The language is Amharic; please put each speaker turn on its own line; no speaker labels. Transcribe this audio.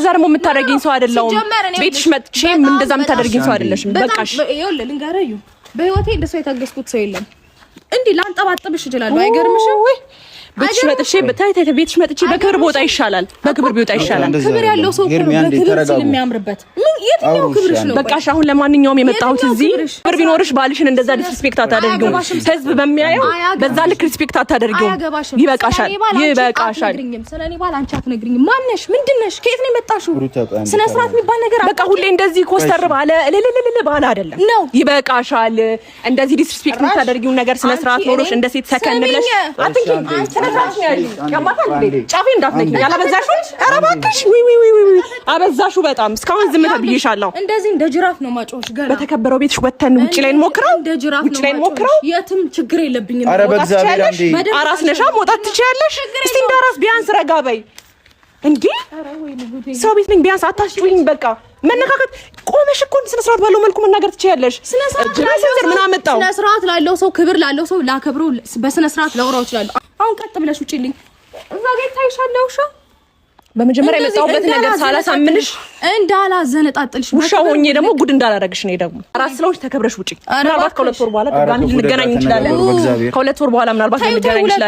እንደዛ ደግሞ የምታደርጊኝ ሰው አይደለሁም ቤትሽ መጥቼ እንደዛ የምታደርጊኝ ሰው አይደለሽም በቃሽ
ይኸውልህ ልንገርህ በህይወቴ እንደሱ የታገስኩት ሰው የለም እንዴ ላንጠባጥብሽ ይችላል አይገርምሽም ቤትሽ መጥቼ በክብር ቦታ ይሻላል በክብር ቢወጣ ይሻላል ክብር ያለው ሰው በክብር ስለሚያምርበት ምን የትኛው ክብርሽ ነው
በቃሽ አሁን ለማንኛውም የመጣሁት እዚህ ክብር ቢኖርሽ ባልሽን እንደዛ ዲስሪስፔክት አታደርጊውም ህዝብ በሚያየው በዛ ልክ ሪስፔክት አታደርጊውም ይበቃሻል
ስለኔ ባል አንቺ አትነግሪኝም ማነሽ ምንድነሽ ከየት ነው የመጣሽው ስነ ስርዓት የሚባል ነገር
በቃ ሁሌ እንደዚህ ኮስተር ባለ ለለለለ ባለ አይደለም ይበቃሻል እንደዚህ ዲስሪስፔክት የምታደርጊው ነገር ስነ ስርዓት ኖሮሽ እንደ ሴት ሰከን ብለሽ አትንኪ ጫፌ እንዳትነኪኝ ያላበዛሽው ኧረ እባክሽ አበዛሽው በጣም እስካሁን ዝም ተብዬሻለሁ
እንደዚህ እንደ ጅራፍ ነው ማጮሽ ገና
በተከበረው ቤትሽ ወተን ውጪ ላይ እንሞክረው ውጪ ላይ እንሞክረው
የትም ችግር የለብኝም
ኧረ በእግዚአብሔር አንዴ
አራስ ነሻ መውጣት ትችያለሽ እስቲ እንደ አራስ ቢያንስ ረጋ በይ እንዴ ሰው ቤት ነኝ ቢያንስ አታስጩኝ በቃ መነካከት ቆመሽ እኮ ስነ ስርዓት ባለው መልኩ መናገር ትችያለሽ
ስነ ስርዓት ላለው ሰው ክብር ላለው ሰው ላከብረው በስነ ስርዓት ላውራው ይችላል አሁን ቀጥ ብለሽ ውጪልኝ እዛ ጋር ታይሻለሽ
በመጀመሪያ የመጣሁበት ነገር ሳላሳምንሽ
እንዳላዘነጣጥልሽ
ውሻ ሆኜ ደግሞ ጉድ እንዳላረግሽ ነው ደግሞ ራስ ስለሆንሽ ተከብረሽ ውጪ ምናልባት ከሁለት ወር በኋላ ድጋሚ ልንገናኝ እንችላለን ከሁለት ወር በኋላ ምናልባት ልንገናኝ እንችላለን